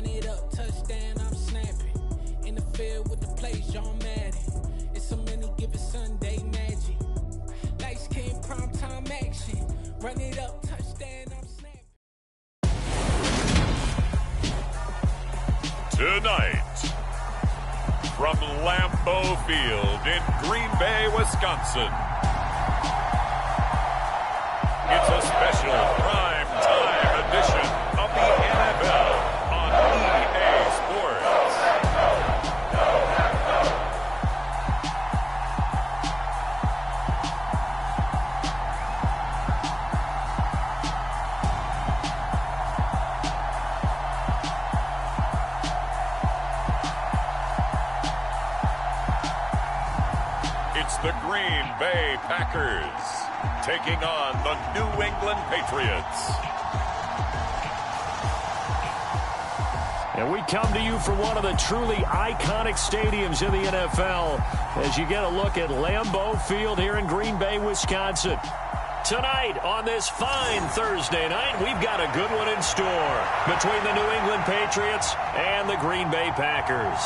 Run it up, touchdown, I'm snapping. In the field with the plays, John Madden. It's so many given Sunday magic. Lights came prime time action. Run it up, touchdown, I'm snapping. Tonight, from Lambeau Field in Green Bay, Wisconsin, it's a special prime time edition of the NFL on EA Sports. It's the Green Bay Packers taking on the New England Patriots. And we come to you from one of the truly iconic stadiums in the NFL as you get a look at Lambeau Field here in Green Bay, Wisconsin. Tonight, on this fine Thursday night, we've got a good one in store between the New England Patriots and the Green Bay Packers.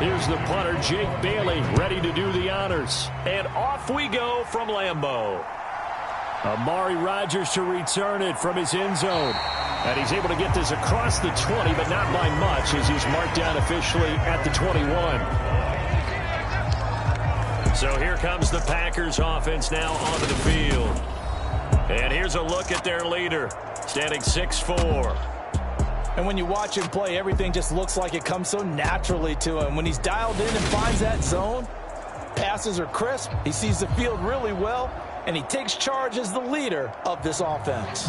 Here's the punter, Jake Bailey, ready to do the honors. And off we go from Lambeau. Amari Rodgers to return it from his end zone. And he's able to get this across the 20, but not by much, as he's marked down officially at the 21. So here comes the Packers offense now onto the field. And here's a look at their leader, standing 6'4". And when you watch him play, everything just looks like it comes so naturally to him. When he's dialed in and finds that zone, passes are crisp, he sees the field really well, and he takes charge as the leader of this offense.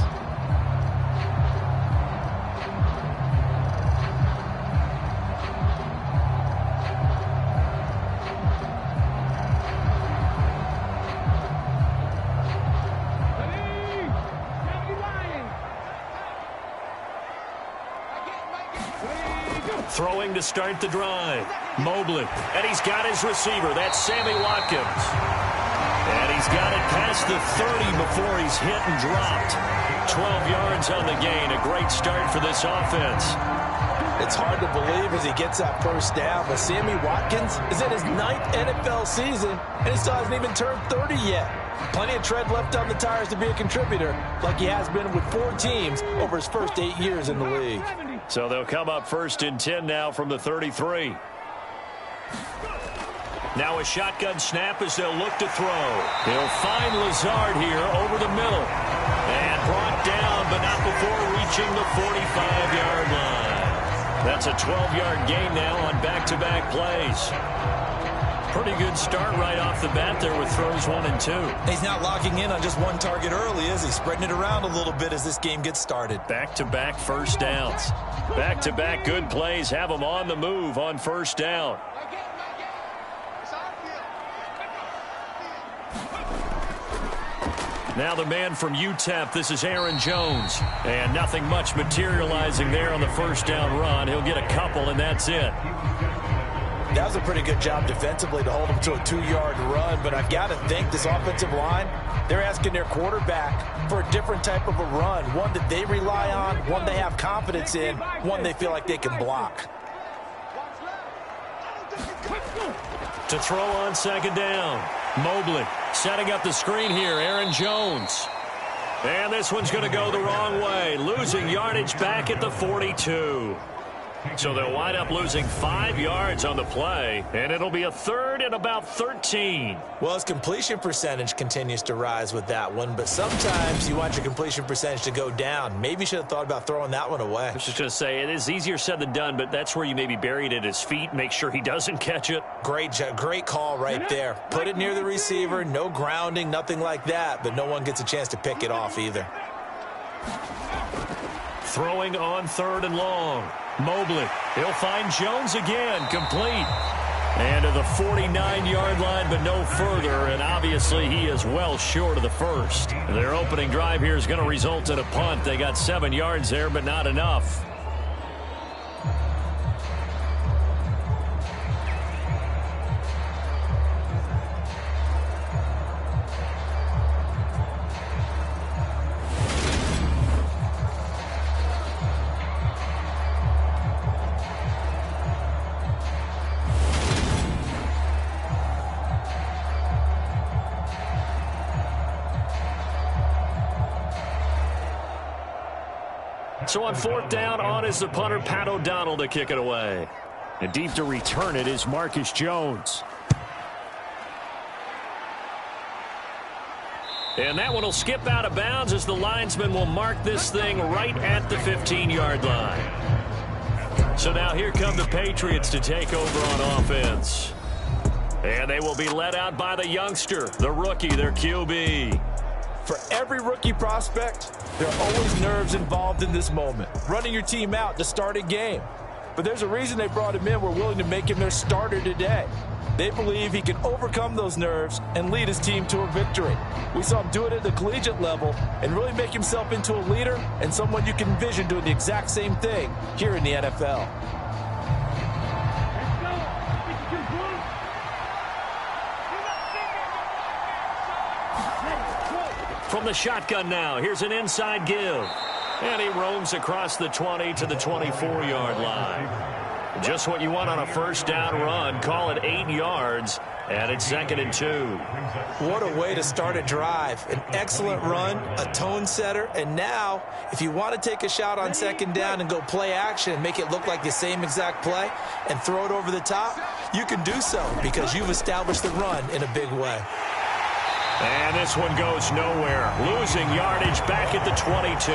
Throwing to start the drive. Mobley. And he's got his receiver. That's Sammy Watkins. And he's got it past the 30 before he's hit and dropped. 12 yards on the gain. A great start for this offense. It's hard to believe as he gets that first down, but Sammy Watkins is in his 9th NFL season, and he still hasn't even turned 30 yet. Plenty of tread left on the tires to be a contributor, like he has been with 4 teams over his first 8 years in the league. So they'll come up 1st and 10 now from the 33. Now a shotgun snap as they'll look to throw. He'll find Lazard here over the middle. And brought down, but not before reaching the 45-yard line. That's a 12-yard gain now on back-to-back plays. Pretty good start right off the bat there with throws 1 and 2. He's not locking in on just one target early, is he? Spreading it around a little bit as this game gets started. Back-to-back first downs. Back-to-back good plays have them on the move on first down. Now the man from UTEP, this is Aaron Jones. And nothing much materializing there on the first down run. He'll get a couple, and that's it. That was a pretty good job defensively to hold him to a 2-yard run, but I've got to think this offensive line, they're asking their quarterback for a different type of a run, one that they rely on, one they have confidence in, one they feel like they can block. To throw on second down, Mobley setting up the screen here, Aaron Jones. And this one's going to go the wrong way, losing yardage back at the 42. So they'll wind up losing 5 yards on the play, and it'll be a 3rd and about 13. Well, his completion percentage continues to rise with that one, but sometimes you want your completion percentage to go down. Maybe you should have thought about throwing that one away. I was just going to say, it is easier said than done, but that's where you maybe bury it at his feet, make sure he doesn't catch it. Great call right there. Put it near the receiver, no grounding, nothing like that, but no one gets a chance to pick it off either. Throwing on 3rd and long. Mobley. He'll find Jones again. Complete. And to the 49-yard line, but no further. And obviously he is well short of the first. Their opening drive here is going to result in a punt. They got 7 yards there, but not enough. So on 4th down, on is the punter, Pat O'Donnell, to kick it away. And deep to return it is Marcus Jones. And that one will skip out of bounds as the linesman will mark this thing right at the 15-yard line. So now here come the Patriots to take over on offense. And they will be led out by the youngster, the rookie, their QB. For every rookie prospect, there are always nerves involved in this moment. Running your team out to start a game. But there's a reason they brought him in. We're willing to make him their starter today. They believe he can overcome those nerves and lead his team to a victory. We saw him do it at the collegiate level and really make himself into a leader and someone you can envision doing the exact same thing here in the NFL. From the shotgun now, here's an inside give. And he roams across the 20 to the 24-yard line. Just what you want on a first down run. Call it 8 yards, and it's 2nd and 2. What a way to start a drive. An excellent run, a tone setter, and now, if you want to take a shot on 2nd down and go play action and make it look like the same exact play and throw it over the top, you can do so because you've established the run in a big way. And this one goes nowhere. Losing yardage back at the 22.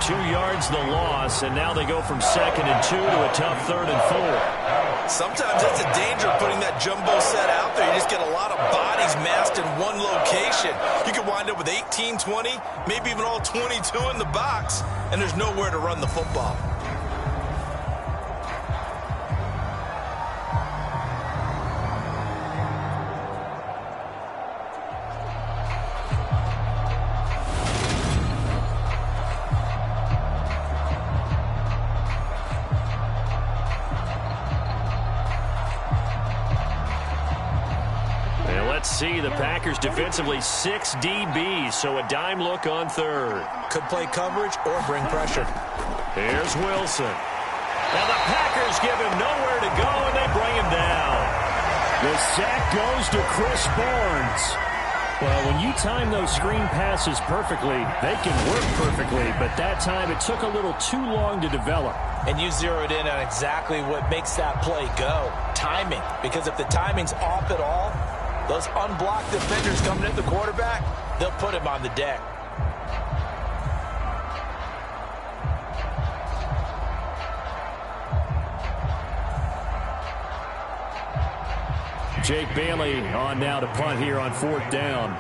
2 yards the loss, and now they go from 2nd and 2 to a tough 3rd and 4. Sometimes that's the danger of putting that jumbo set out there. You just get a lot of bodies massed in one location. You could wind up with 18, 20, maybe even all 22 in the box, and there's nowhere to run the football. See the Packers defensively 6 DBs, so a dime look on 3rd. Could play coverage or bring pressure. Here's Wilson. And the Packers give him nowhere to go, and they bring him down. The sack goes to Chris Barnes. Well, when you time those screen passes perfectly, they can work perfectly, but that time it took a little too long to develop. And you zeroed in on exactly what makes that play go. Timing. Because if the timing's off at all, those unblocked defenders coming at the quarterback, they'll put him on the deck. Jake Bailey on now to punt here on 4th down.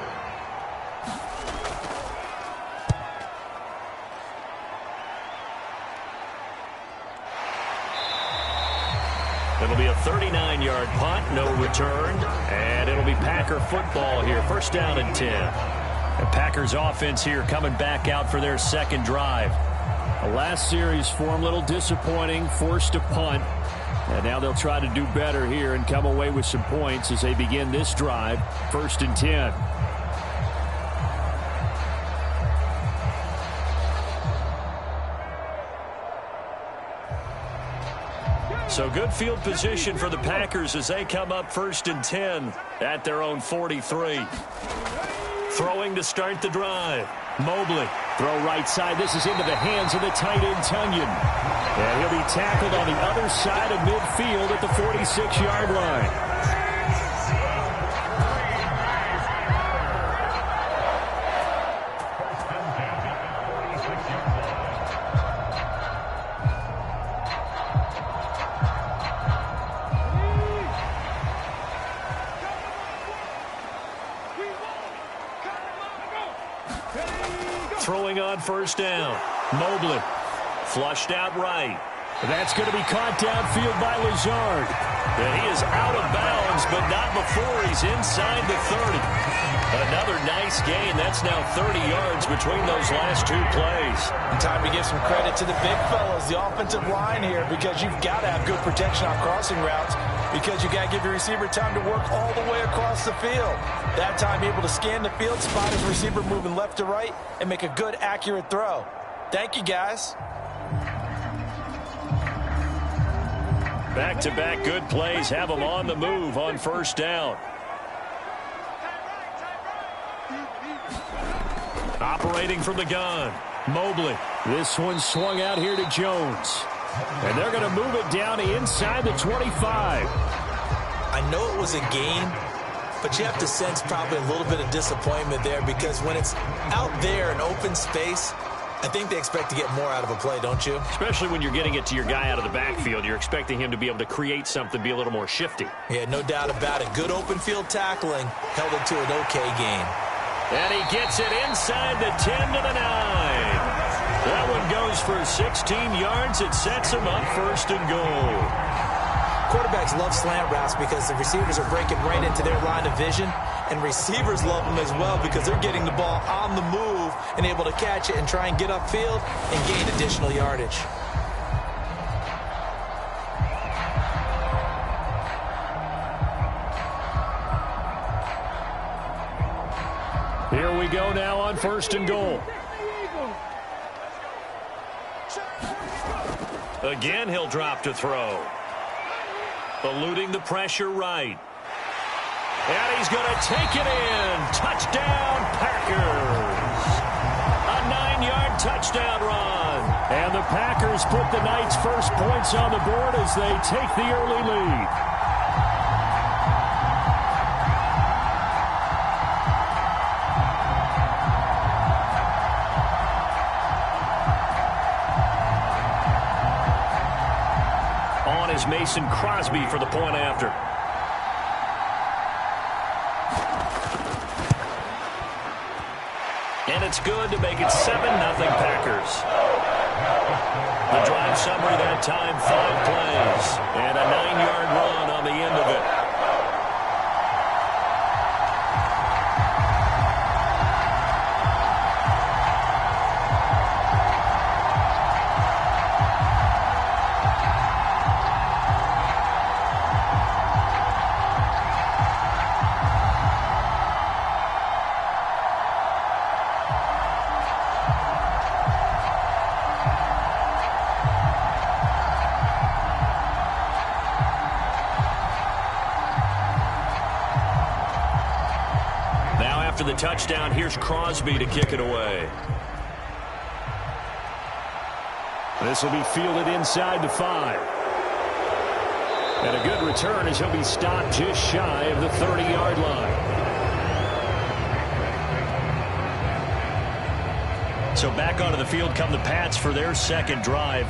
It'll be a 39-yard punt, no return, and it'll be Packer football here. 1st down and 10. The Packers offense here coming back out for their 2nd drive. The last series for them, a little disappointing, forced to punt. And now they'll try to do better here and come away with some points as they begin this drive. 1st and 10. So good field position for the Packers as they come up 1st and 10 at their own 43. Throwing to start the drive. Mobley. Throw right side. This is into the hands of the tight end, Tunyon. And he'll be tackled on the other side of midfield at the 46-yard line. Throwing on 1st down. Mobley Flushed out right. That's going to be caught downfield by Lazard. And he is out of bounds, but not before he's inside the 30. Another nice gain. That's now 30 yards between those last two plays. And time to give some credit to the big fellas, the offensive line here, because you've got to have good protection on crossing routes, because you got to give your receiver time to work all the way across the field. That time able to scan the field, spot his receiver moving left to right, and make a good, accurate throw. Thank you, guys. Back-to-back good plays have them on the move on first down. Operating from the gun, Mobley. This one swung out here to Jones. And they're going to move it down inside the 25. I know it was a game, but you have to sense probably a little bit of disappointment there, because when it's out there in open space, I think they expect to get more out of a play, don't you? Especially when you're getting it to your guy out of the backfield. You're expecting him to be able to create something, be a little more shifty. Yeah, no doubt about it. Good open field tackling held it to an okay game. And he gets it inside the 10 to the 9. That one goes for 16 yards. It sets him up first and goal. Quarterbacks love slant routes because the receivers are breaking right into their line of vision, and receivers love them as well because they're getting the ball on the move and able to catch it and try and get upfield and gain additional yardage. Here we go now on first and goal. Again, he'll drop to throw. Eluding the pressure right. And he's going to take it in. Touchdown, Packers. A 9-yard touchdown run. And the Packers put the Knights' first points on the board as they take the early lead. Is Mason Crosby for the point after. And it's good to make it 7-0 Packers. The drive summary that time, 5 plays. And a 9-yard run on the end of it. After the touchdown, here's Crosby to kick it away. This will be fielded inside the 5. And a good return as he'll be stopped just shy of the 30-yard line. So back onto the field come the Pats for their second drive.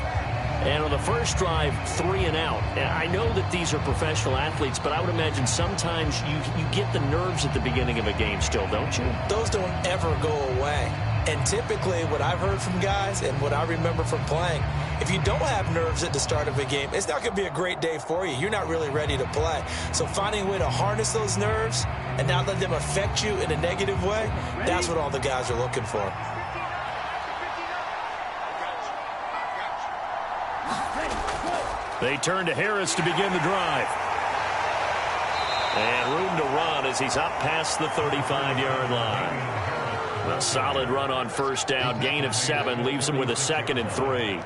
And on the first drive, 3 and out. And I know that these are professional athletes, but I would imagine sometimes you get the nerves at the beginning of a game still, don't you? Those don't ever go away. And typically what I've heard from guys and what I remember from playing, if you don't have nerves at the start of a game, it's not going to be a great day for you. You're not really ready to play. So finding a way to harness those nerves and not let them affect you in a negative way, that's what all the guys are looking for. They turn to Harris to begin the drive. And room to run as he's up past the 35-yard line. A solid run on first down. Gain of 7 leaves him with a 2nd and 3.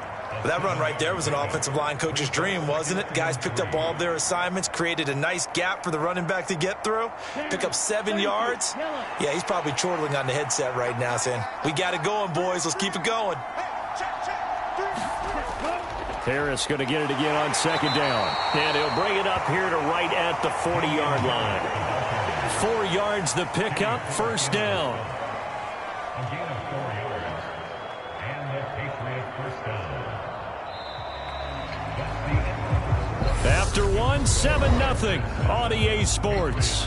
That run right there was an offensive line coach's dream, wasn't it? Guys picked up all of their assignments, created a nice gap for the running back to get through, pick up 7 yards. Yeah, he's probably chortling on the headset right now saying, we got it going, boys. Let's keep it going. Harris going to get it again on second down. And he'll bring it up here to right at the 40-yard line. 4 yards the pickup, first down. After one, 7-0 on EA Sports.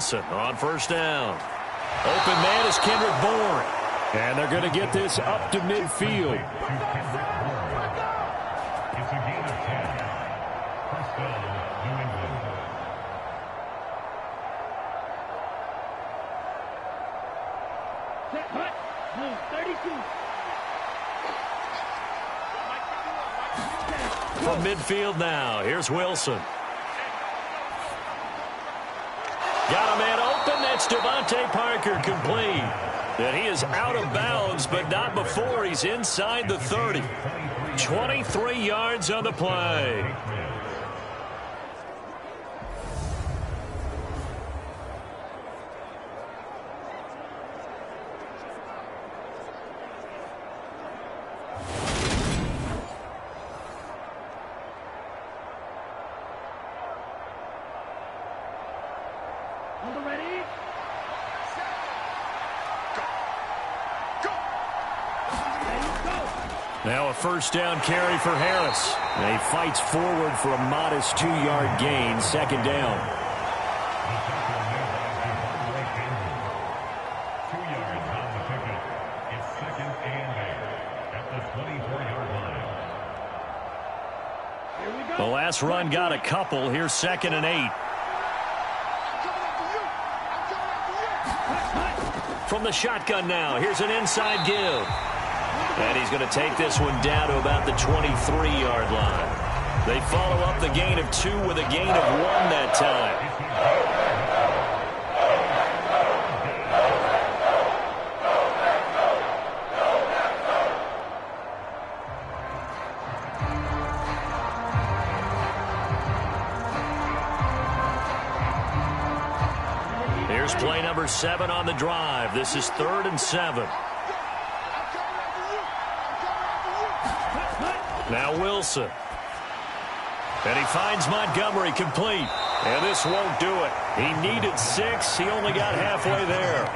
Wilson on first down. Open man is Kendrick Bourne. And they're going to get this up to midfield. From midfield now, here's Wilson. Got a man open. That's Devontae Parker complete. And he is out of bounds, but not before he's inside the 30. 23 yards on the play. Now a first down carry for Harris. And he fights forward for a modest 2-yard gain, second down. 2 yards on the pickup. It's second and 8 at the 24-yard line. The last run got a couple. Here's second and 8. From the shotgun now, here's an inside give. And he's going to take this one down to about the 23-yard line. They follow up the gain of 2 with a gain of 1 that time. Here's play number 7 on the drive. This is 3rd and 7. Now Wilson. And he finds Montgomery complete. And this won't do it. He needed 6. He only got halfway there.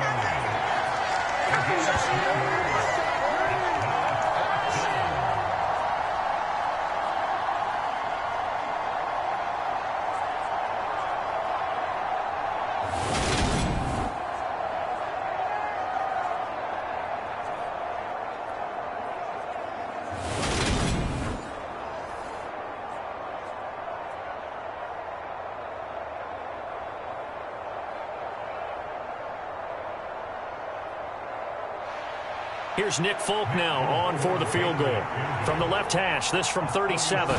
Here's Nick Folk now on for the field goal. From the left hash, this from 37.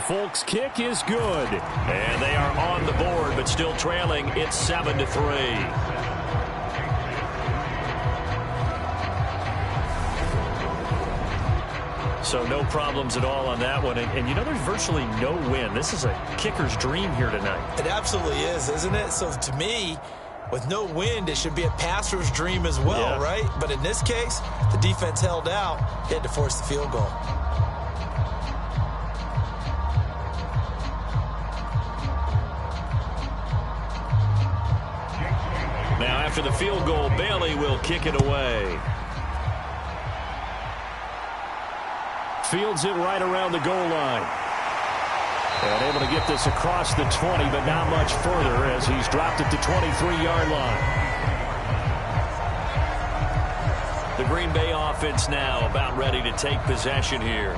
Folk's kick is good. And they are on the board, but still trailing. It's 7-3. So no problems at all on that one. And you know, there's virtually no win. This is a kicker's dream here tonight. It absolutely is, isn't it? So to me, with no wind, it should be a passer's dream as well, right? But in this case, the defense held out. He had to force the field goal. Now after the field goal, Bailey will kick it away. Fields it right around the goal line. And able to get this across the 20, but not much further as he's dropped it to 23-yard line. The Green Bay offense now about ready to take possession here.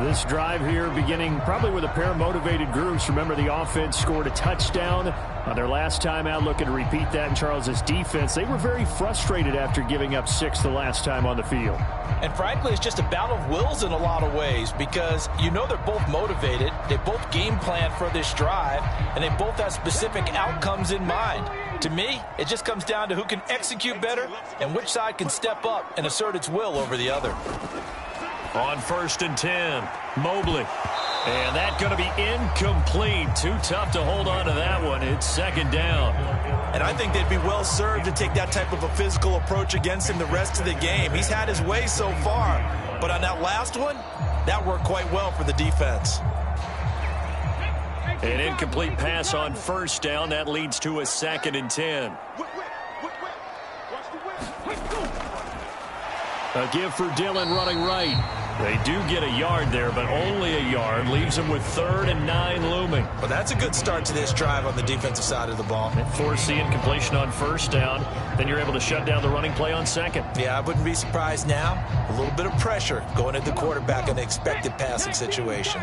This drive here beginning probably with a pair of motivated groups. Remember, the offense scored a touchdown on their last time out. Looking to repeat that in Charles's defense. They were very frustrated after giving up 6 the last time on the field. And frankly, it's just a battle of wills in a lot of ways because you know they're both motivated. They both game plan for this drive, and they both have specific outcomes in mind. To me, it just comes down to who can execute better and which side can step up and assert its will over the other. On 1st and 10, Mobley. And that's going to be incomplete. Too tough to hold on to that one. It's second down. And I think they'd be well served to take that type of a physical approach against him the rest of the game. He's had his way so far. But on that last one, that worked quite well for the defense. An incomplete pass on first down. That leads to a 2nd and 10. A give for Dillon running right. They do get a yard there, but only a yard. Leaves them with 3rd and 9 looming. Well, that's a good start to this drive on the defensive side of the ball. Force the incompletion on 1st down. Then you're able to shut down the running play on 2nd. Yeah, I wouldn't be surprised now. A little bit of pressure going at the quarterback in the expected passing situation.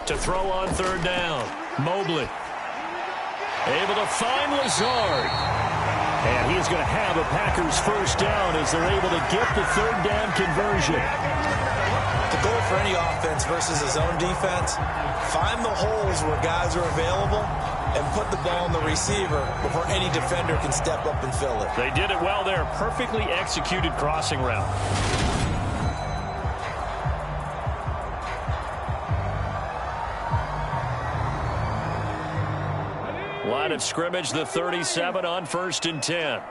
To throw on 3rd down. Mobley. Able to find Lazard. And he is going to have a Packers 1st down as they're able to get the 3rd down conversion. The goal for any offense versus a zone defense, find the holes where guys are available and put the ball on the receiver before any defender can step up and fill it. They did it well there. Perfectly executed crossing route. Line of scrimmage, the 37 on 1st and 10.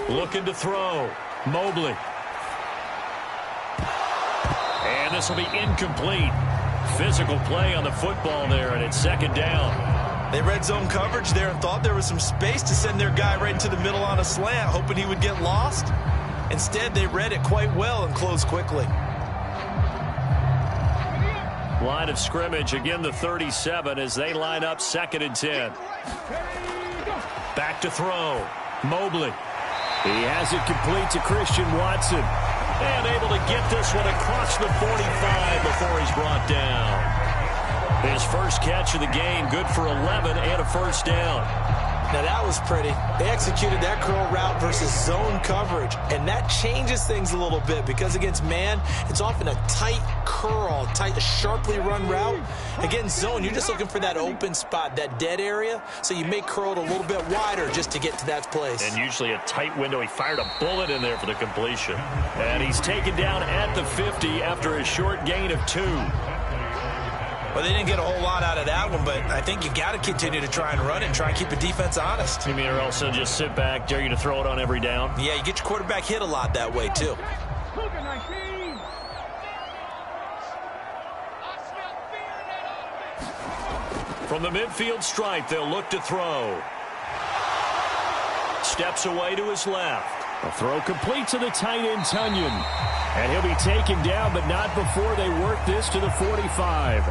Looking to throw. Mobley. And this will be incomplete. Physical play on the football there, and it's 2nd down. They read zone coverage there and thought there was some space to send their guy right into the middle on a slant, hoping he would get lost. Instead, they read it quite well and closed quickly. Line of scrimmage, again the 37 as they line up 2nd and 10. Back to throw. Mobley. He has it complete to Christian Watson. And able to get this one across the 45 before he's brought down. His first catch of the game, good for 11 and a 1st down. Now that was pretty. They executed that curl route versus zone coverage, and that changes things a little bit because against man, it's often a tight curl, sharply run route. Against zone, you're just looking for that open spot, that dead area, so you may curl it a little bit wider just to get to that place. And usually a tight window. He fired a bullet in there for the completion. And he's taken down at the 50 after a short gain of 2. Well, they didn't get a whole lot out of that one, but I think you got to continue to try and run and try and keep the defense honest. You mean or else they'll just sit back, dare you to throw it on every down? Yeah, you get your quarterback hit a lot that way, too. From the midfield stripe, they'll look to throw. Steps away to his left. A throw complete to the tight end, Tunyon. And he'll be taken down, but not before they work this to the 45.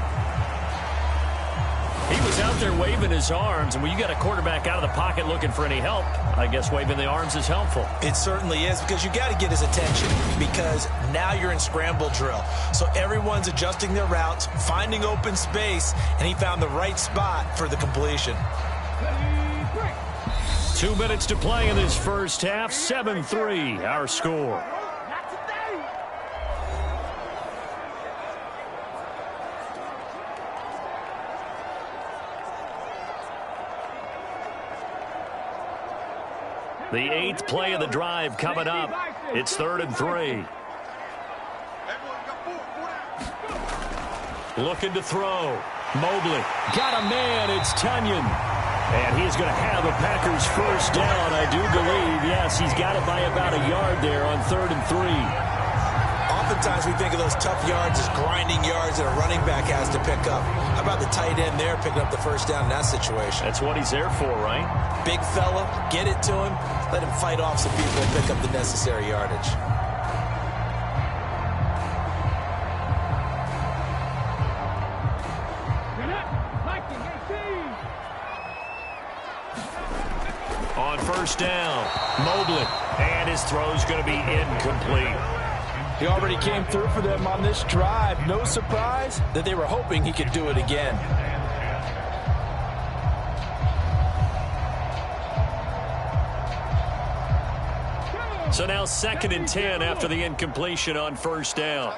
He was out there waving his arms, and when you got a quarterback out of the pocket looking for any help, I guess waving the arms is helpful. It certainly is, because you got to get his attention, because now you're in scramble drill. So everyone's adjusting their routes, finding open space, and he found the right spot for the completion. 2 minutes to play in this first half. 7-3, our score. The 8th play of the drive coming up. It's 3rd and 3. Looking to throw. Mobley. Got a man. It's Tunyon. And he's going to have a Packers 1st down, I do believe. Yes, he's got it by about a yard there on 3rd and 3. Oftentimes we think of those tough yards as grinding yards that a running back has to pick up. How about the tight end there picking up the 1st down in that situation? That's what he's there for, right? Big fella, get it to him, let him fight off some people and pick up the necessary yardage. On 1st down, Mobley, and his throw's going to be incomplete. He already came through for them on this drive. No surprise that they were hoping he could do it again. So now 2nd and 10 after the incompletion on 1st down.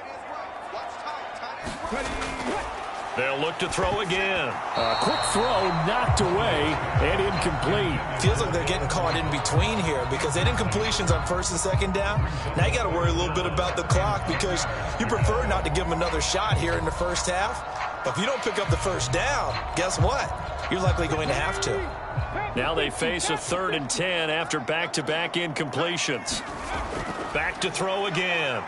They'll look to throw again. A quick throw knocked away and incomplete. Feels like they're getting caught in between here because they did incompletions on 1st and 2nd down. Now you got to worry a little bit about the clock because you prefer not to give them another shot here in the 1st half. But if you don't pick up the 1st down, guess what? You're likely going to have to. Now they face a 3rd and 10 after back-to-back incompletions. Back to throw again.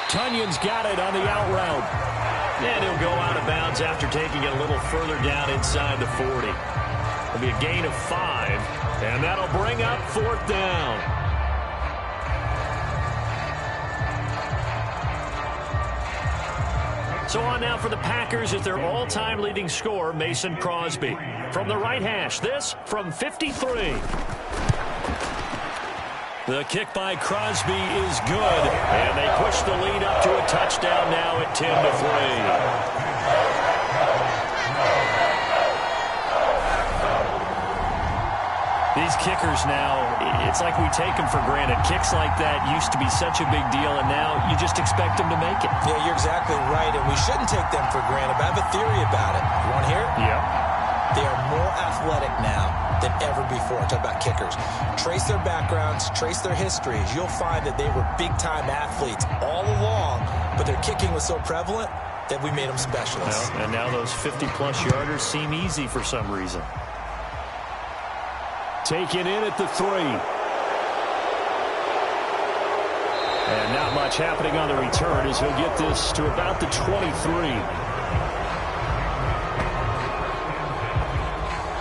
Tunyon's got it on the out route. And he'll go out of bounds after taking it a little further down inside the 40. It'll be a gain of 5, and that'll bring up 4th down. So on now for the Packers is their all-time leading scorer, Mason Crosby. From the right hash, this from 53. The kick by Crosby is good, and they push the lead up to a touchdown now at 10-3. These kickers now, it's like we take them for granted. Kicks like that used to be such a big deal, and now you just expect them to make it. Yeah, you're exactly right, and we shouldn't take them for granted, but I have a theory about it. You want to hear it? Yeah. They are more athletic now than ever before. Talk about kickers. Trace their backgrounds, trace their histories. You'll find that they were big-time athletes all along, but their kicking was so prevalent that we made them specialists. Well, and now those 50-plus yarders seem easy for some reason. Taken in at the 3. And not much happening on the return as he'll get this to about the 23.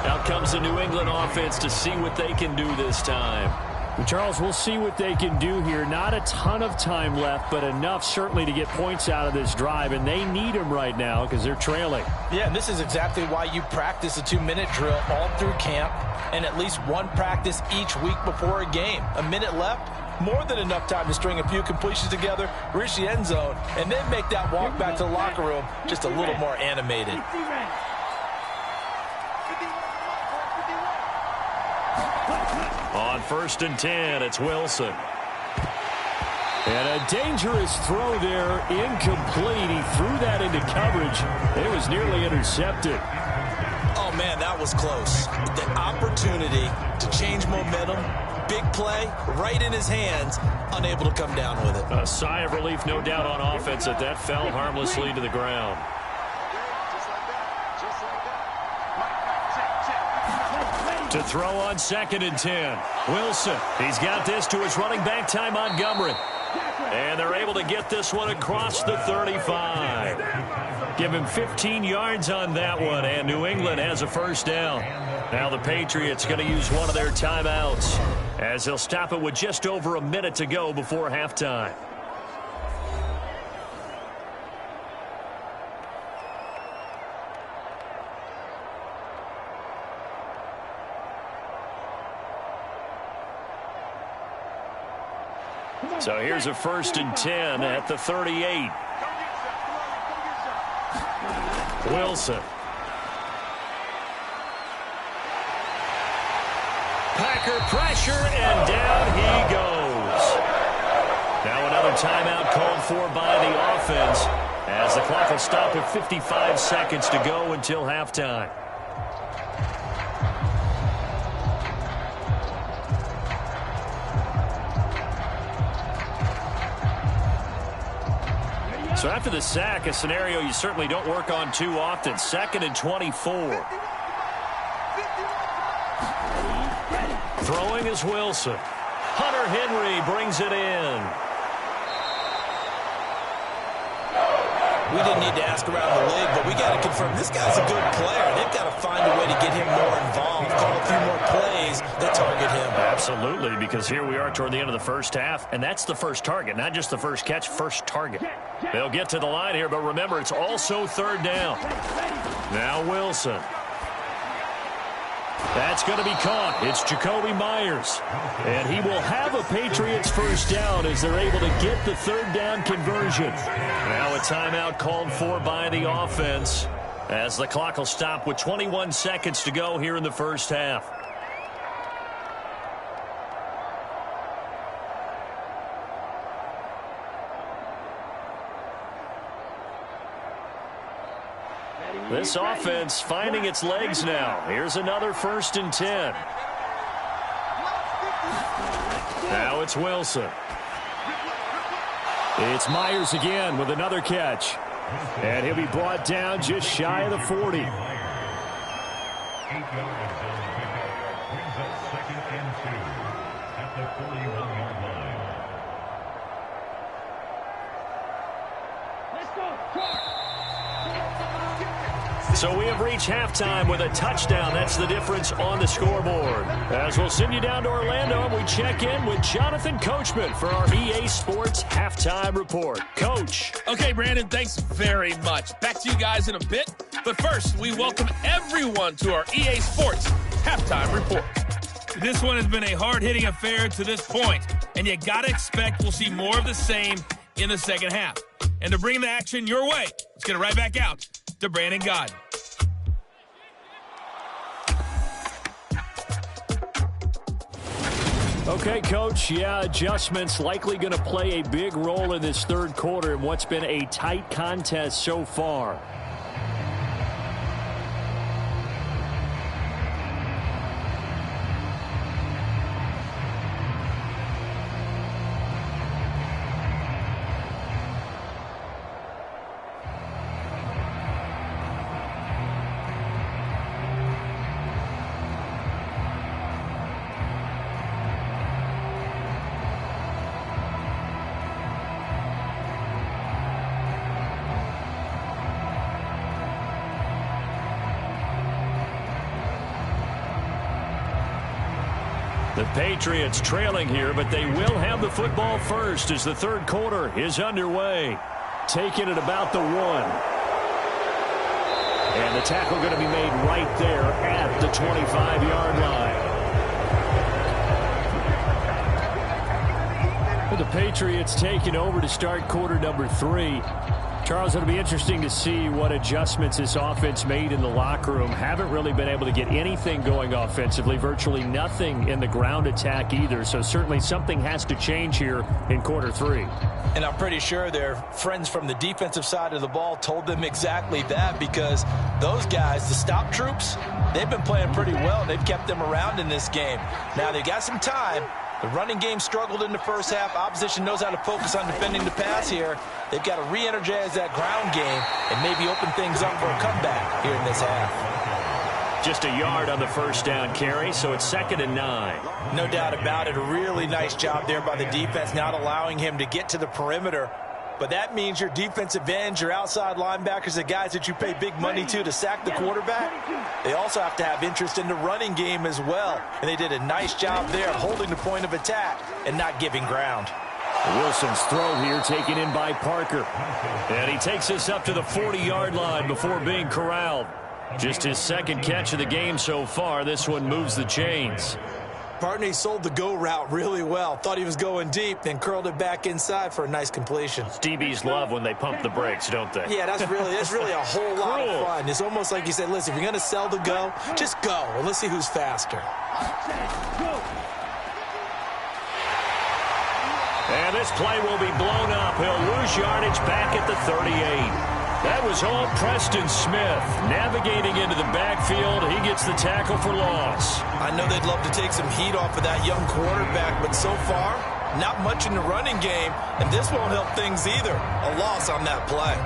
Out comes the New England offense to see what they can do this time. Well, Charles, we'll see what they can do here. Not a ton of time left, but enough certainly to get points out of this drive, and they need them right now because they're trailing. Yeah, and this is exactly why you practice a 2-minute drill all through camp and at least one practice each week before a game. A minute left, more than enough time to string a few completions together, reach the end zone, and then make that walk back to the locker room just a little more animated. On 1st and 10, it's Wilson. And a dangerous throw there, incomplete. He threw that into coverage. It was nearly intercepted. Oh, man, that was close. The opportunity to change momentum, big play, right in his hands, unable to come down with it. A sigh of relief, no doubt, on offense that fell harmlessly to the ground. To throw on 2nd and 10. Wilson, he's got this to his running back, Ty Montgomery. And they're able to get this one across the 35. Give him 15 yards on that one, and New England has a 1st down. Now the Patriots going to use one of their timeouts as they'll stop it with just over a minute to go before halftime. So here's a 1st and 10 at the 38. Wilson. Packer pressure, and down he goes. Now another timeout called for by the offense as the clock will stop with 55 seconds to go until halftime. So after the sack, a scenario you certainly don't work on too often. 2nd and 24. Throwing is Wilson. Hunter Henry brings it in. We didn't need to ask around the league, but we got to confirm this guy's a good player. They've got to find a way to get him more involved, call a few more plays that target him. Absolutely, because here we are toward the end of the first half, and that's the first target, not just the first catch, first target. They'll get to the line here, but remember, it's also 3rd down. Now Wilson. That's going to be caught. It's Jacoby Myers. And he will have a Patriots 1st down as they're able to get the 3rd down conversion. Now a timeout called for by the offense as the clock will stop with 21 seconds to go here in the first half. This offense finding its legs now. Here's another 1st and 10. Now it's Wilson. It's Myers again with another catch. And he'll be brought down just shy of the 40. 8 yards on the pickup. Brings up 2nd and 2 at the 41-yard line. Let's go. So we have reached halftime with a touchdown. That's the difference on the scoreboard. As we'll send you down to Orlando, and we check in with Jonathan Coachman for our EA Sports Halftime Report. Coach. Okay, Brandon, thanks very much. Back to you guys in a bit. But first, we welcome everyone to our EA Sports Halftime Report. This one has been a hard-hitting affair to this point, and you got to expect we'll see more of the same in the second half. And to bring the action your way, let's get it right back out to Brandon Godden. Okay, Coach, adjustments likely going to play a big role in this third quarter in what's been a tight contest so far. The Patriots trailing here, but they will have the football first as the third quarter is underway. Taking it about the 1. And the tackle going to be made right there at the 25-yard line. Well, the Patriots taking over to start quarter number 3. Charles, it'll be interesting to see what adjustments this offense made in the locker room. Haven't really been able to get anything going offensively, virtually nothing in the ground attack either. So certainly something has to change here in quarter 3. And I'm pretty sure their friends from the defensive side of the ball told them exactly that, because those guys, the stop troops, they've been playing pretty well, and they've kept them around in this game. Now, they got some time. The running game struggled in the first half. Opposition knows how to focus on defending the pass here. They've got to re-energize that ground game and maybe open things up for a comeback here in this half. Just a yard on the first down carry, so it's 2nd and 9. No doubt about it. A really nice job there by the defense, not allowing him to get to the perimeter. But that means your defensive ends, your outside linebackers, the guys that you pay big money to sack the quarterback, they also have to have interest in the running game as well. And they did a nice job there of holding the point of attack and not giving ground. Wilson's throw here taken in by Parker. And he takes us up to the 40-yard line before being corralled. Just his second catch of the game so far. This one moves the chains. Partner, he sold the go route really well. Thought he was going deep, then curled it back inside for a nice completion. DBs love when they pump the brakes, don't they? Yeah, that's really a whole lot of fun. It's almost like you said, listen, if you're going to sell the go, just go. And let's see who's faster. And this play will be blown up. He'll lose yardage back at the 38. That was all Preston Smith navigating into the backfield. He gets the tackle for loss. I know they'd love to take some heat off of that young quarterback, but so far, not much in the running game, and this won't help things either. A loss on that play.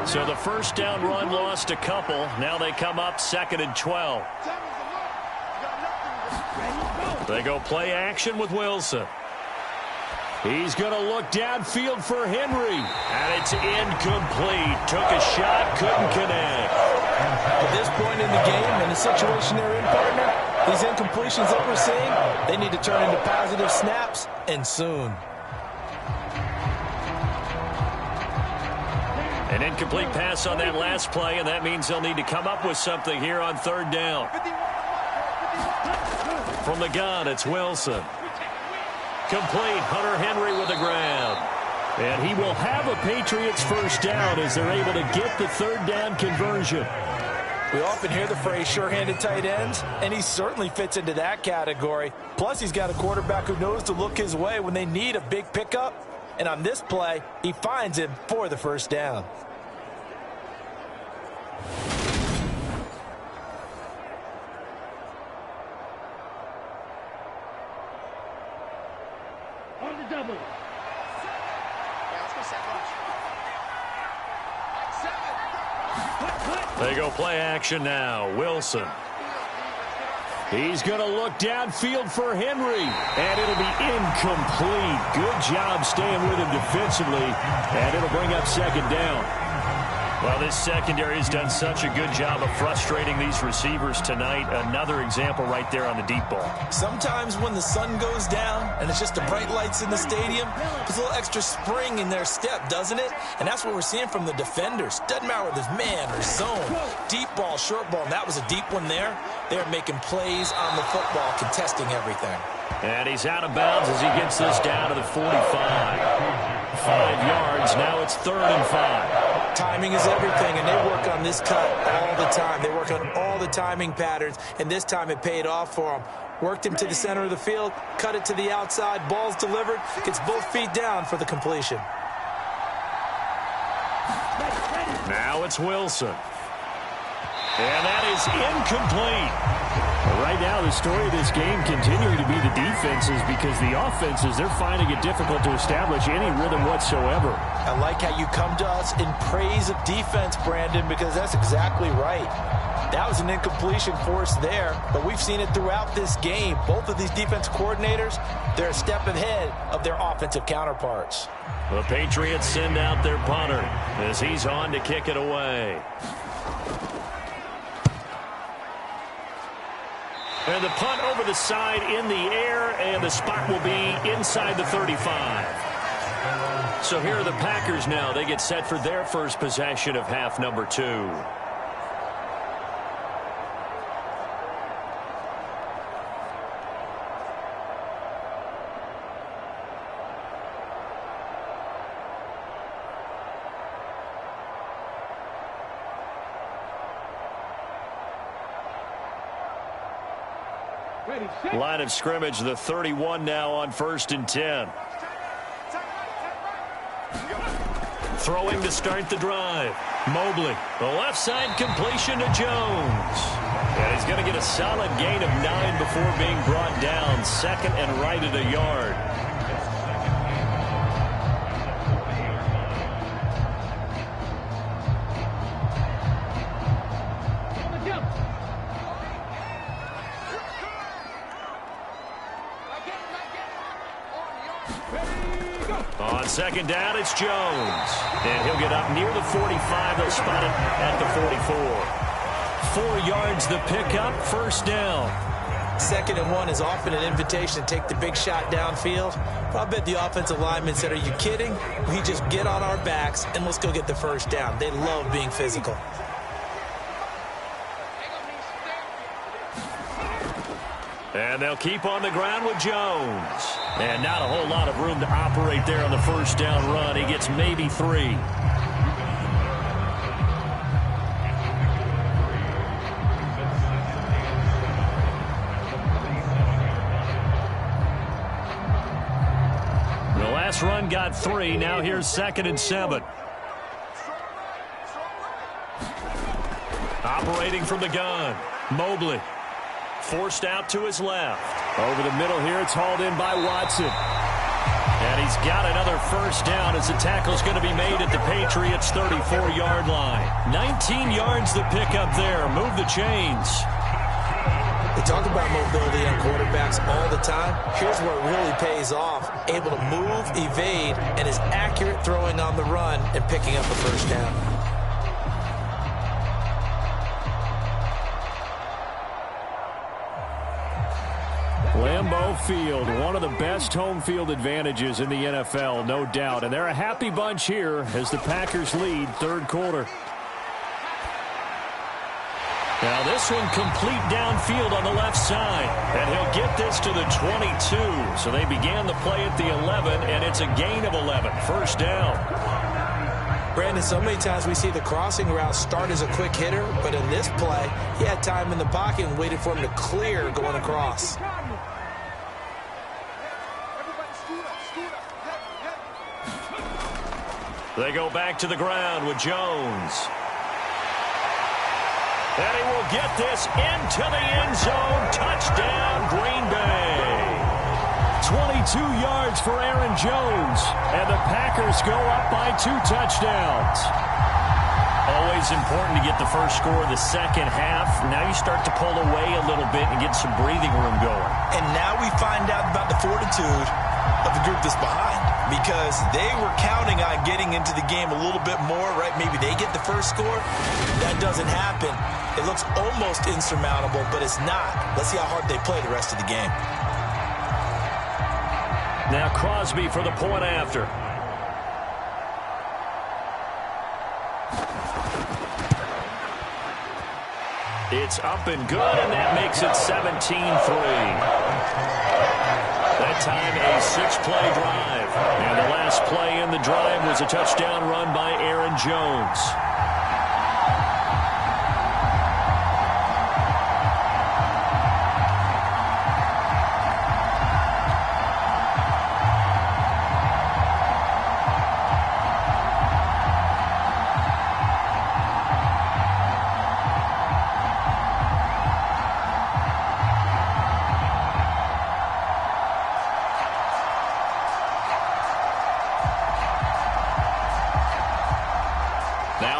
So the first down run lost a couple. Now they come up 2nd and 12. They go play action with Wilson. He's going to look downfield for Henry. And it's incomplete. Took a shot, couldn't connect. At this point in the game, in the situation they're in, partner, these incompletions that we're seeing, they need to turn into positive snaps, and soon. An incomplete pass on that last play, and that means they'll need to come up with something here on 3rd down. From the gun, it's Wilson. Complete. Hunter Henry with the grab. And he will have a Patriots first down as they're able to get the 3rd down conversion. We often hear the phrase sure-handed tight ends, and he certainly fits into that category. Plus, he's got a quarterback who knows to look his way when they need a big pickup. And on this play, he finds him for the first down. On the double. They go play action now. Wilson. He's going to look downfield for Henry, and it'll be incomplete. Good job staying with him defensively, and it'll bring up second down. Well, this secondary has done such a good job of frustrating these receivers tonight. Another example right there on the deep ball. Sometimes when the sun goes down and it's just the bright lights in the stadium, there's a little extra spring in their step, doesn't it? And that's what we're seeing from the defenders. Doesn't matter whether it's man or zone, deep ball, short ball, and that was a deep one there. They're making plays on the football, contesting everything. And he's out of bounds as he gets this down to the 45. 5 yards, now it's 3rd and 5. Timing is everything, and they work on this cut all the time. They work on all the timing patterns, and this time it paid off for them. Worked him to the center of the field, cut it to the outside, ball's delivered, gets both feet down for the completion. Now it's Wilson. And that is incomplete. Right now, the story of this game continuing to be the defenses, because the offenses, they're finding it difficult to establish any rhythm whatsoever. I like how you come to us in praise of defense, Brandon, because that's exactly right. That was an incompletion force there, but we've seen it throughout this game. Both of these defense coordinators, they're a step ahead of their offensive counterparts. The Patriots send out their punter as he's on to kick it away. And the punt over the side in the air, and the spot will be inside the 35. So here are the Packers now. They get set for their first possession of half number 2. Line of scrimmage, the 31 now on 1st and 10. Throwing to start the drive. Mobley, the left side completion to Jones. And he's going to get a solid gain of 9 before being brought down. 2nd and right at a yard. On 2nd down, it's Jones. And he'll get up near the 45. They'll spot it at the 44. 4 yards the pickup, 1st down. 2nd and 1 is often an invitation to take the big shot downfield. But I bet the offensive lineman said, are you kidding? We just get on our backs and let's go get the 1st down. They love being physical. And they'll keep on the ground with Jones. And not a whole lot of room to operate there on the 1st down run. He gets maybe 3. The last run got 3. Now here's 2nd and 7. Operating from the gun. Mobley. Forced out to his left. Over the middle here, it's hauled in by Watson. And he's got another 1st down as the tackle's going to be made at the Patriots' 34-yard line. 19 yards the pickup there. Move the chains. We talk about mobility on quarterbacks all the time. Here's where it really pays off. Able to move, evade, and is accurate throwing on the run and picking up a 1st down. Lambeau Field, one of the best home field advantages in the NFL, no doubt. And they're a happy bunch here as the Packers lead 3rd quarter. Now this one complete downfield on the left side. And he'll get this to the 22. So they began the play at the 11, and it's a gain of 11. 1st down. Brandon, so many times we see the crossing route start as a quick hitter, but in this play, he had time in the pocket and waited for him to clear going across. They go back to the ground with Jones. And he will get this into the end zone. Touchdown, Green Bay. 22 yards for Aaron Jones. And the Packers go up by 2 touchdowns. Always important to get the first score of the second half. Now you start to pull away a little bit and get some breathing room going. And now we find out about the fortitude of the group that's behind, because they were counting on getting into the game a little bit more, right? Maybe they get the first score. That doesn't happen. It looks almost insurmountable, but it's not. Let's see how hard they play the rest of the game. Now Crosby for the point after. It's up and good, and that makes it 17-3. That time a 6-play drive. And the last play in the drive was a touchdown run by Aaron Jones.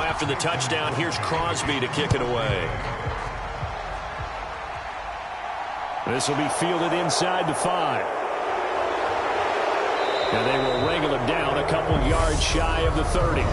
After the touchdown, here's Crosby to kick it away. This will be fielded inside the 5. And they will wrangle him down a couple yards shy of the 30.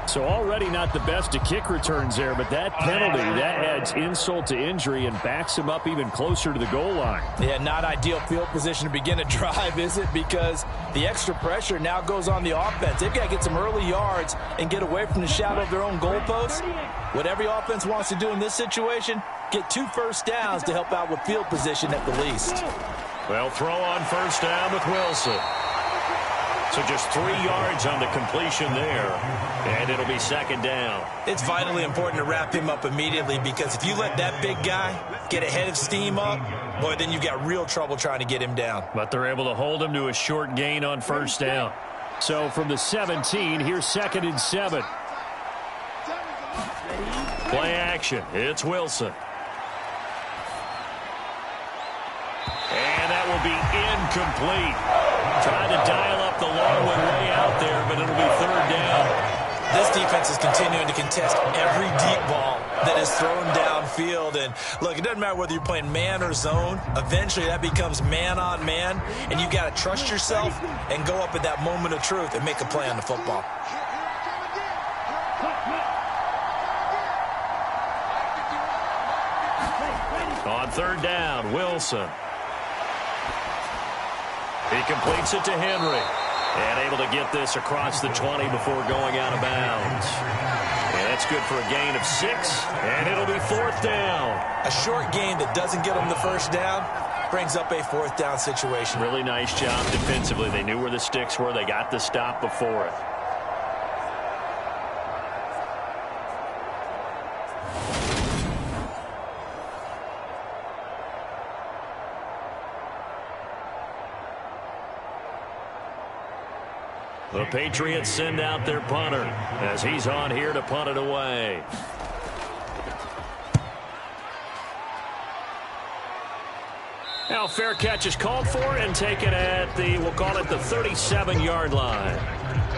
So already not the best of kick returns there, but that penalty, that adds insult to injury and backs him up even closer to the goal line. Yeah, not ideal field position to begin a drive, is it? Because the extra pressure now goes on the offense. They've got to get some early yards and get away from the shadow of their own goalposts. What every offense wants to do in this situation, get 2 first downs to help out with field position at the least. Well, throw on first down with Wilson. So just 3 yards on the completion there, and it'll be second down. It's vitally important to wrap him up immediately, because if you let that big guy get ahead of steam up, boy, then you've got real trouble trying to get him down. But they're able to hold him to a short gain on first down. So from the 17, here's 2nd and 7. Play action. It's Wilson. And that will be incomplete. Trying to dial up the long one way out there, but it'll be 3rd down. This defense is continuing to contest every deep ball that is thrown downfield. And look, it doesn't matter whether you're playing man or zone. Eventually that becomes man on man, and you've got to trust yourself and go up at that moment of truth and make a play on the football. On 3rd down, Wilson. He completes it to Henry. And able to get this across the 20 before going out of bounds. And that's good for a gain of 6. And it'll be 4th down. A short gain that doesn't get them the first down brings up a 4th down situation. Really nice job defensively. They knew where the sticks were. They got the stop before it. The Patriots send out their punter as he's on here to punt it away. Now fair catch is called for and taken at the, we'll call it the 37-yard line.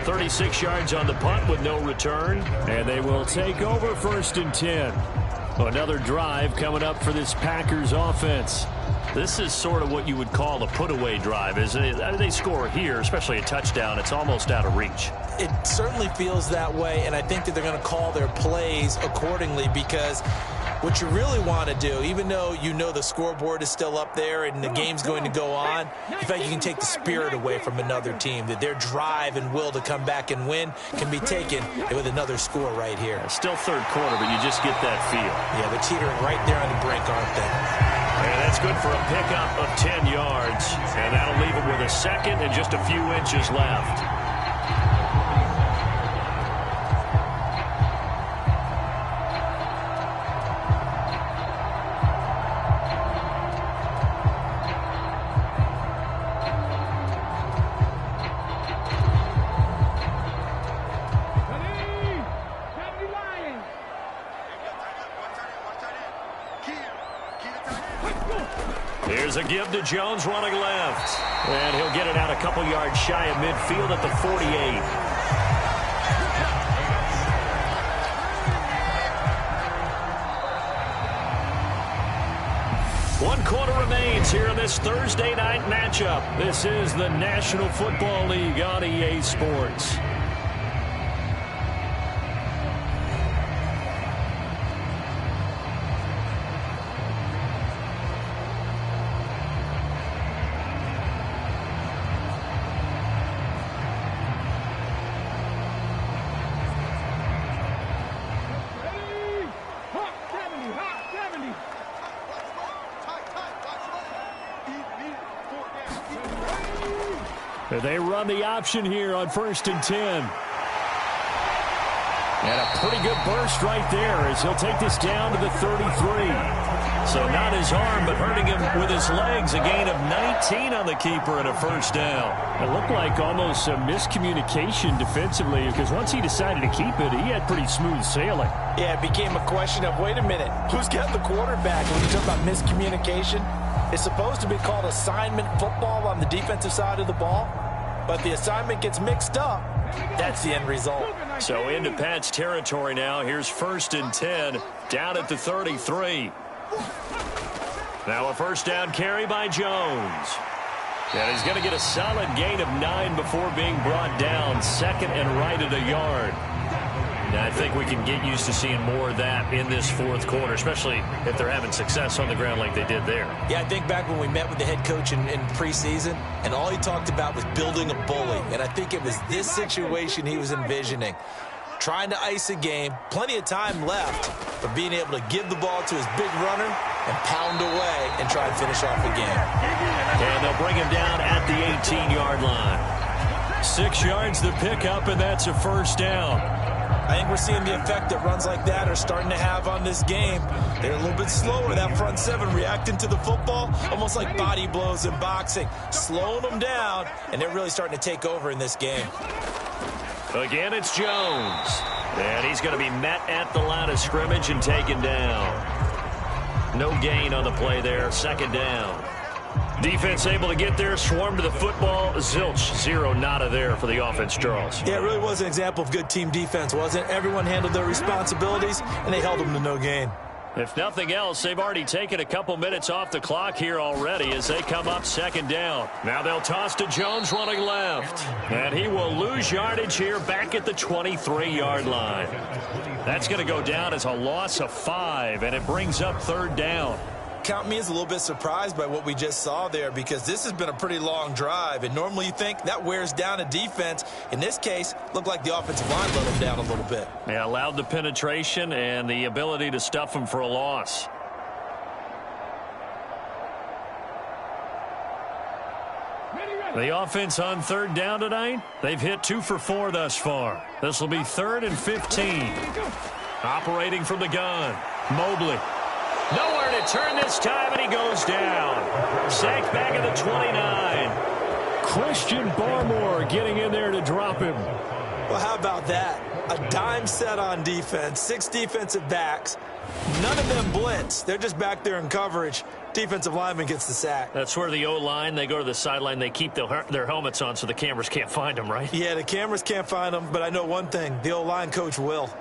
36 yards on the punt with no return. And they will take over 1st and 10. Another drive coming up for this Packers offense. This is sort of what you would call a put-away drive, isn't it? They score here, especially a touchdown. It's almost out of reach. It certainly feels that way, and I think that they're going to call their plays accordingly, because what you really want to do, even though you know the scoreboard is still up there and the game's going to go on, in fact, you can take the spirit away from another team, that their drive and will to come back and win can be taken with another score right here. Still 3rd quarter, but you just get that feel. Yeah, they're teetering right there on the brink, aren't they? And that's good for a pickup of 10 yards. And that'll leave him with a 2nd and just a few inches left. As a give to Jones running left. And he'll get it out a couple yards shy of midfield at the 48. One quarter remains here in this Thursday night matchup. This is the National Football League on EA Sports. They run the option here on 1st and 10. And a pretty good burst right there as he'll take this down to the 33. So not his arm, but hurting him with his legs. A gain of 19 on the keeper and a first down. It looked like almost a miscommunication defensively because once he decided to keep it, he had pretty smooth sailing. Yeah, it became a question of, wait a minute, who's got the quarterback? When you talk about miscommunication, it's supposed to be called assignment football on the defensive side of the ball. But the assignment gets mixed up. That's the end result. So into Pat's territory now. Here's 1st and 10 down at the 33. Now a first down carry by Jones. And he's going to get a solid gain of 9 before being brought down. 2nd and right at a yard. And I think we can get used to seeing more of that in this 4th quarter, especially if they're having success on the ground like they did there. Yeah, I think back when we met with the head coach in preseason, and all he talked about was building a bully. And I think it was this situation he was envisioning. Trying to ice a game, plenty of time left, but being able to give the ball to his big runner and pound away and try and finish off the game. And they'll bring him down at the 18-yard line. 6 yards the pickup, and that's a first down. I think we're seeing the effect that runs like that are starting to have on this game. They're a little bit slower, that front seven, reacting to the football, almost like body blows in boxing, slowing them down, and they're really starting to take over in this game. Again, it's Jones. And he's going to be met at the line of scrimmage and taken down. No gain on the play there, 2nd down. Defense able to get there, swarm to the football. Zilch, 0 nada there for the offense, Charles. Yeah, it really was an example of good team defense, wasn't it? Everyone handled their responsibilities, and they held them to no gain. If nothing else, they've already taken a couple minutes off the clock here already as they come up 2nd down. Now they'll toss to Jones running left. And he will lose yardage here back at the 23-yard line. That's going to go down as a loss of 5, and it brings up 3rd down. Count me as a little bit surprised by what we just saw there because this has been a pretty long drive, and normally you think that wears down a defense. In this case, looked like the offensive line let them down a little bit. Yeah, allowed the penetration and the ability to stuff them for a loss. The offense on 3rd down tonight, they've hit 2 for 4 thus far. This will be 3rd and 15. Operating from the gun, Mobley. Nowhere to turn this time, and he goes down. Sacked back at the 29. Christian Barmore getting in there to drop him. Well, how about that? A dime set on defense, 6 defensive backs. None of them blitz. They're just back there in coverage. Defensive lineman gets the sack. That's where the O-line, they go to the sideline, they keep their helmets on so the cameras can't find them, right? Yeah, the cameras can't find them, but I know one thing. The O-line coach will.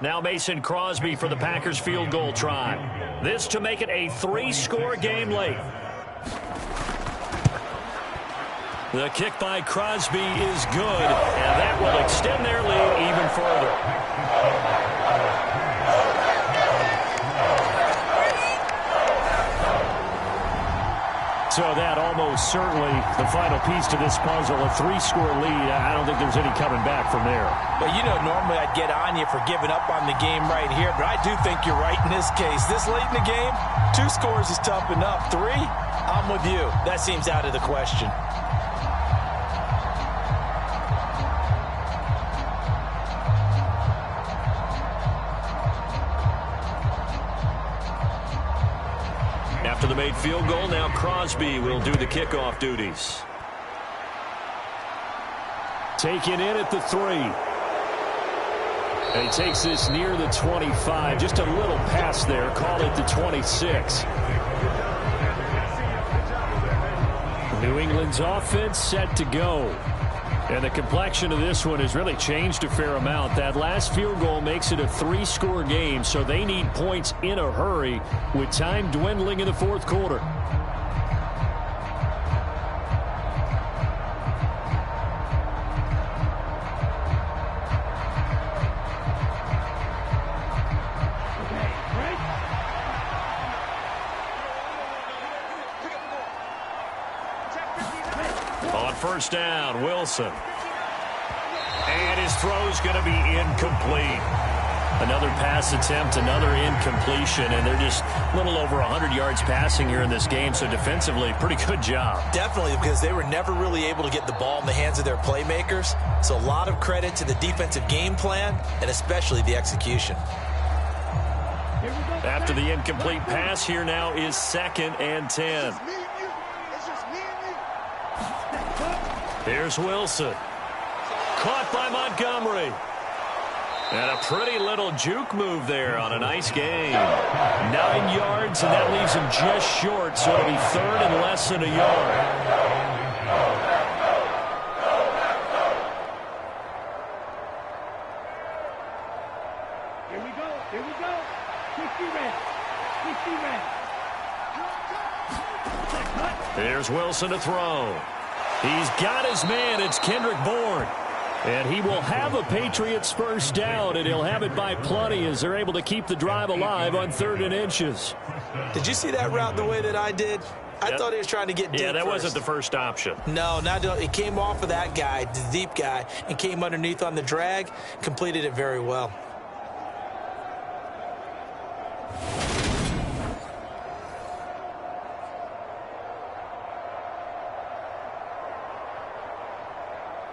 Now Mason Crosby for the Packers field goal try. This to make it a 3-score game late. The kick by Crosby is good, and that will extend their lead even further. So that almost certainly the final piece to this puzzle, a 3-score lead. I don't think there's any coming back from there. Well, you know, normally I'd get on you for giving up on the game right here, but I do think you're right in this case. This late in the game, 2 scores is tough enough. 3, I'm with you. That seems out of the question. After the made field goal, now Crosby will do the kickoff duties. taken in at the 3. And he takes this near the 25. Just a little pass there. Call it the 26. New England's offense set to go. And the complexion of this one has really changed a fair amount. That last field goal makes it a 3-score game, so they need points in a hurry with time dwindling in the fourth quarter. First down, Wilson. And his throw's going to be incomplete. Another pass attempt, another incompletion, and they're just a little over 100 yards passing here in this game, so defensively, pretty good job. Definitely, because they were never really able to get the ball in the hands of their playmakers, so a lot of credit to the defensive game plan and especially the execution. After the incomplete pass, here now is 2nd and 10. Here's Wilson. Caught by Montgomery. And a pretty little juke move there on a nice game. 9 yards, and that leaves him just short, so it'll be 3rd and less than a yard. Here we go. Here we go. 60 red. 60 red. Here's Wilson to throw. He's got his man. It's Kendrick Bourne. And he will have a Patriots first down, and he'll have it by plenty as they're able to keep the drive alive on 3rd and inches. Did you see that route the way that I did? I thought he was trying to get deep. Yeah, that first. wasn't the first option. No, it came off of that guy, the deep guy, and came underneath on the drag, completed it very well.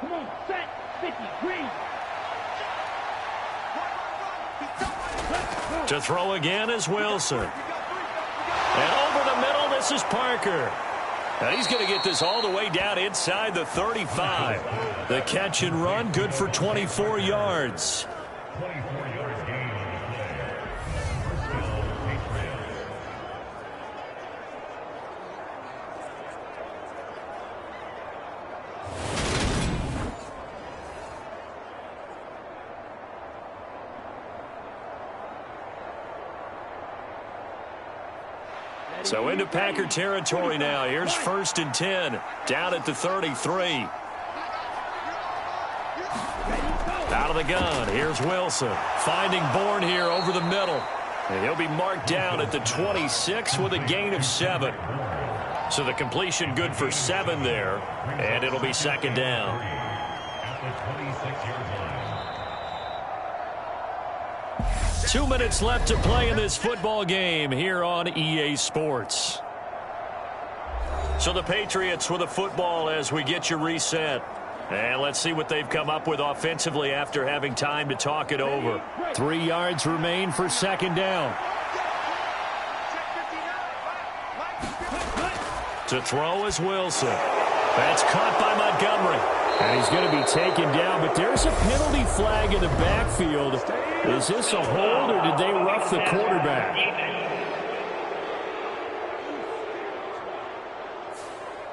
Come on, set, 50, green. To throw again is Wilson. And over the middle, this is Parker. Now he's going to get this all the way down inside the 35. The catch and run, good for 24 yards. So into Packer territory now. Here's 1st and 10. Down at the 33. Out of the gun. Here's Wilson. Finding Bourne here over the middle. And he'll be marked down at the 26 with a gain of 7. So the completion good for 7 there. And it'll be 2nd down. Two minutes left to play in this football game here on EA Sports. So the Patriots with a football as we get you reset. And let's see what they've come up with offensively after having time to talk it over. 3 yards remain for 2nd down. To throw is Wilson. That's caught by Montgomery. And he's going to be taken down, but there's a penalty flag in the backfield. Is this a hold, or did they rough the quarterback?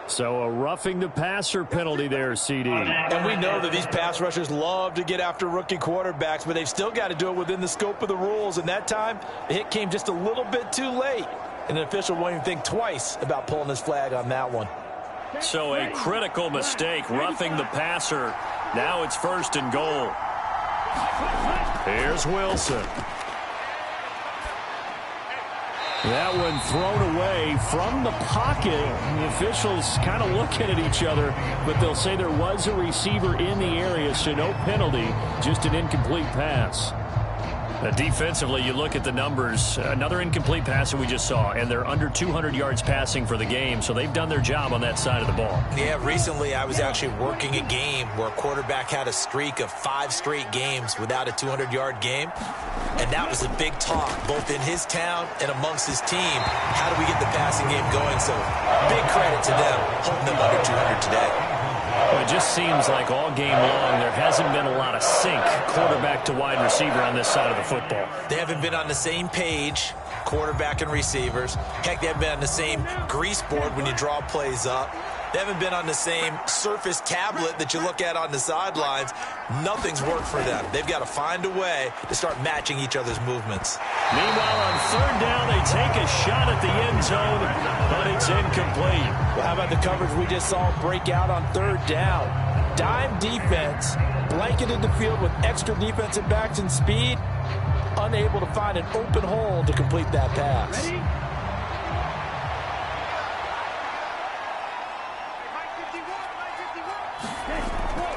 So a roughing the passer penalty there, CD. And we know that these pass rushers love to get after rookie quarterbacks, but they've still got to do it within the scope of the rules. And that time, the hit came just a little bit too late. And the official won't even think twice about pulling his flag on that one. So a critical mistake, roughing the passer. Now it's 1st and goal. Here's Wilson. That one thrown away from the pocket. The officials kind of looking at each other, but they'll say there was a receiver in the area, so no penalty, just an incomplete pass. Defensively, you look at the numbers. Another incomplete pass that we just saw, and they're under 200 yards passing for the game, so they've done their job on that side of the ball. Yeah, recently I was actually working a game where a quarterback had a streak of 5 straight games without a 200-yard game, and that was a big talk, both in his town and amongst his team. How do we get the passing game going? So big credit to them, holding them under 200 today. Well, it just seems like all game long there hasn't been a lot of sync quarterback to wide receiver on this side of the football. They haven't been on the same page, quarterback and receivers. Heck, they haven't been on the same grease board when you draw plays up. They haven't been on the same surface tablet that you look at on the sidelines. Nothing's worked for them. They've got to find a way to start matching each other's movements. Meanwhile, on third down, they take a shot at the end zone, but it's incomplete. Well, how about the coverage we just saw break out on third down? Dime defense, blanketed the field with extra defensive backs and speed, unable to find an open hole to complete that pass. Ready?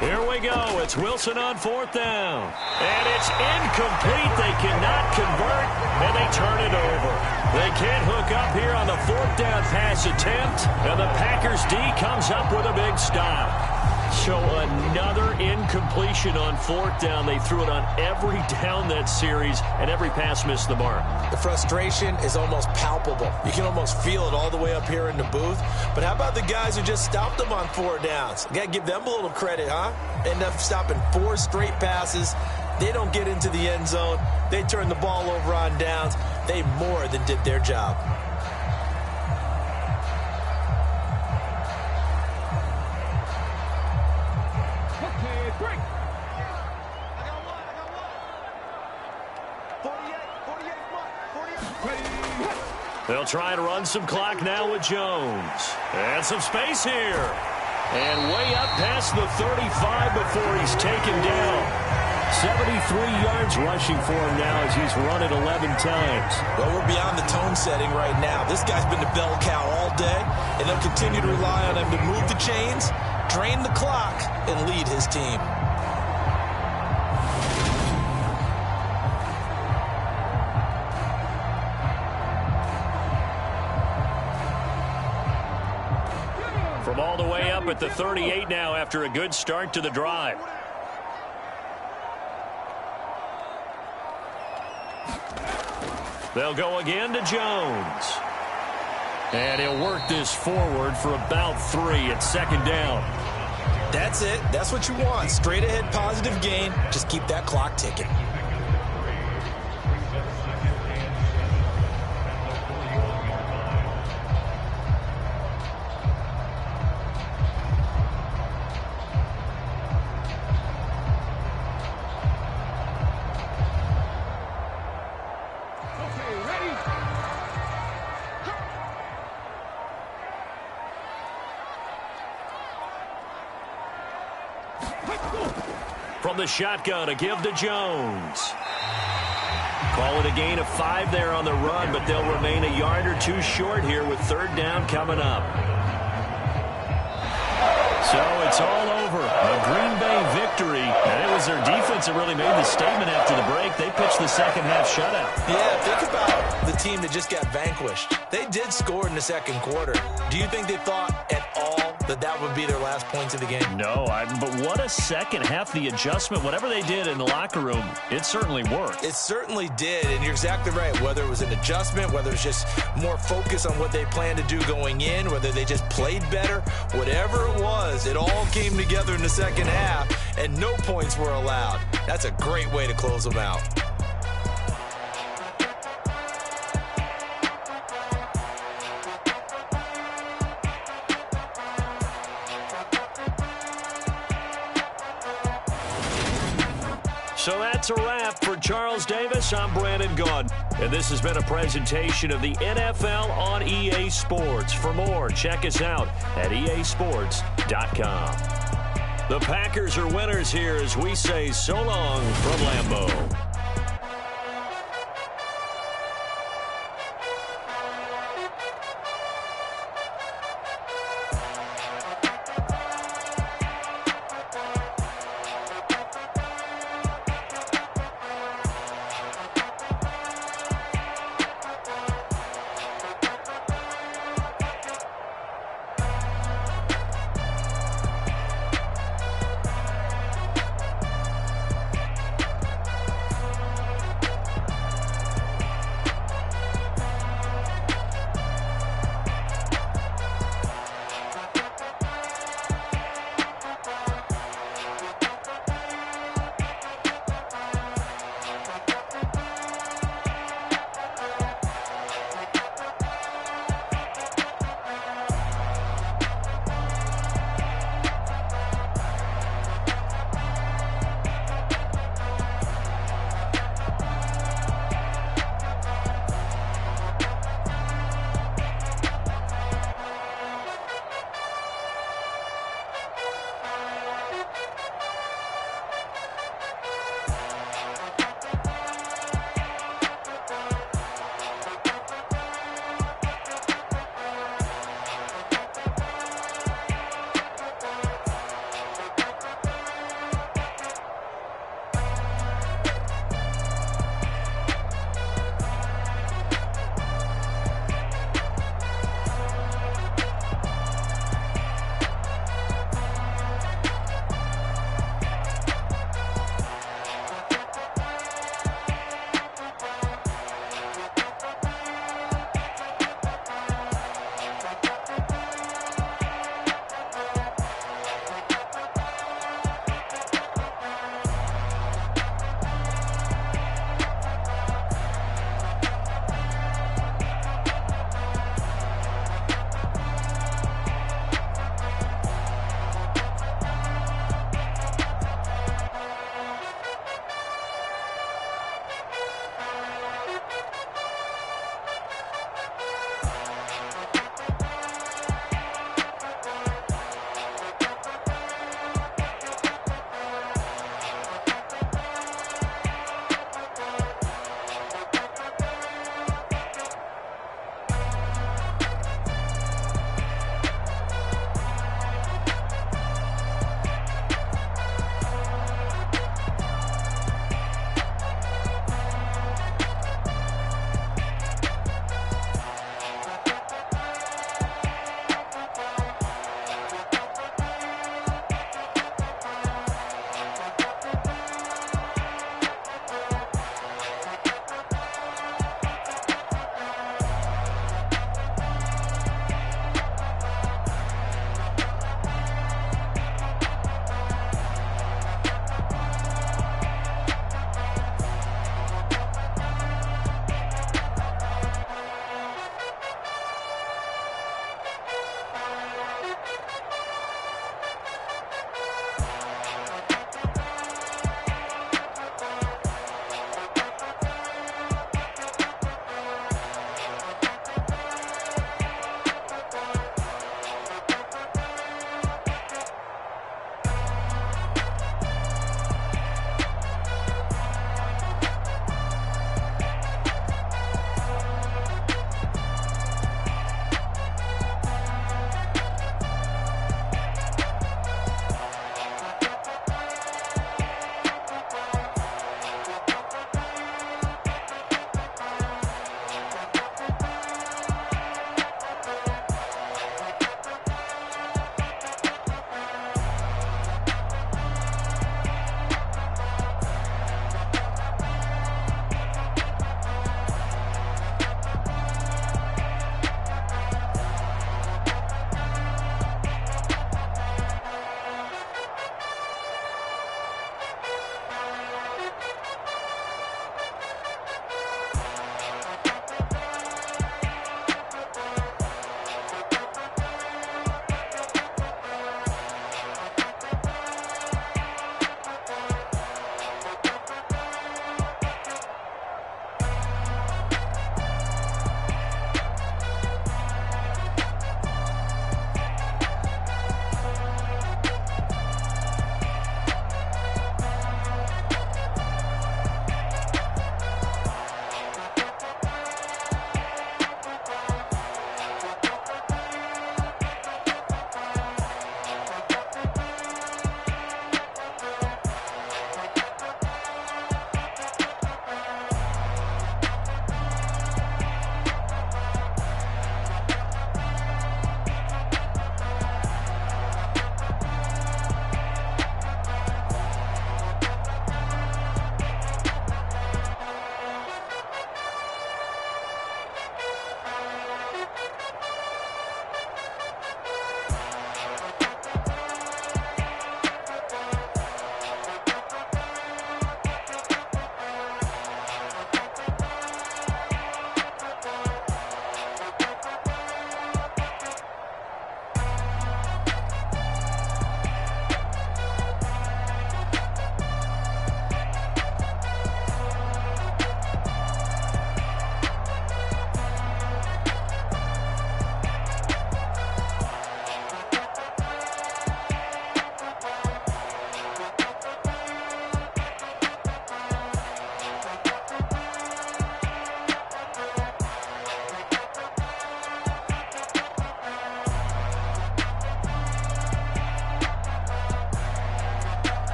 Here we go. It's Wilson on fourth down. And it's incomplete. They cannot convert, and they turn it over. They can't hook up here on the fourth down pass attempt, and the Packers D comes up with a big stop. So another incompletion on fourth down. They threw it on every down that series, and every pass missed the mark. The frustration is almost palpable. You can almost feel it all the way up here in the booth. But how about the guys who just stopped them on 4 downs? You got to give them a little credit, huh? End up stopping 4 straight passes. They don't get into the end zone. They turn the ball over on downs. They more than did their job. They'll try to run some clock now with Jones. And some space here. And way up past the 35 before he's taken down. 73 yards rushing for him now as he's run it 11 times. Well, we're beyond the tone setting right now. This guy's been the bell cow all day, and they'll continue to rely on him to move the chains, drain the clock, and lead his team. From all the way up at the 38 now after a good start to the drive. They'll go again to Jones. And he'll work this forward for about 3 at second down. That's it. That's what you want. Straight ahead positive gain. Just keep that clock ticking. From the shotgun, a give to Jones. Call it a gain of 5 there on the run, but they'll remain a yard or 2 short here with third down coming up. So it's all over. A Green Bay victory. And it was their defense that really made the statement after the break. They pitched the second half shutout. Yeah, think about the team that just got vanquished. They did score in the second quarter. Do you think they thought at all that would be their last points of the game? No, but what a second half. The adjustment, whatever they did in the locker room, it certainly worked. It certainly did, and you're exactly right. Whether it was an adjustment, whether it's just more focus on what they planned to do going in, whether they just played better, whatever it was, it all came together in the second half, and no points were allowed. That's a great way to close them out. So that's a wrap for Charles Davis. I'm Brandon Gaudin, and this has been a presentation of the NFL on EA Sports. For more, check us out at easports.com. The Packers are winners here as we say so long from Lambeau.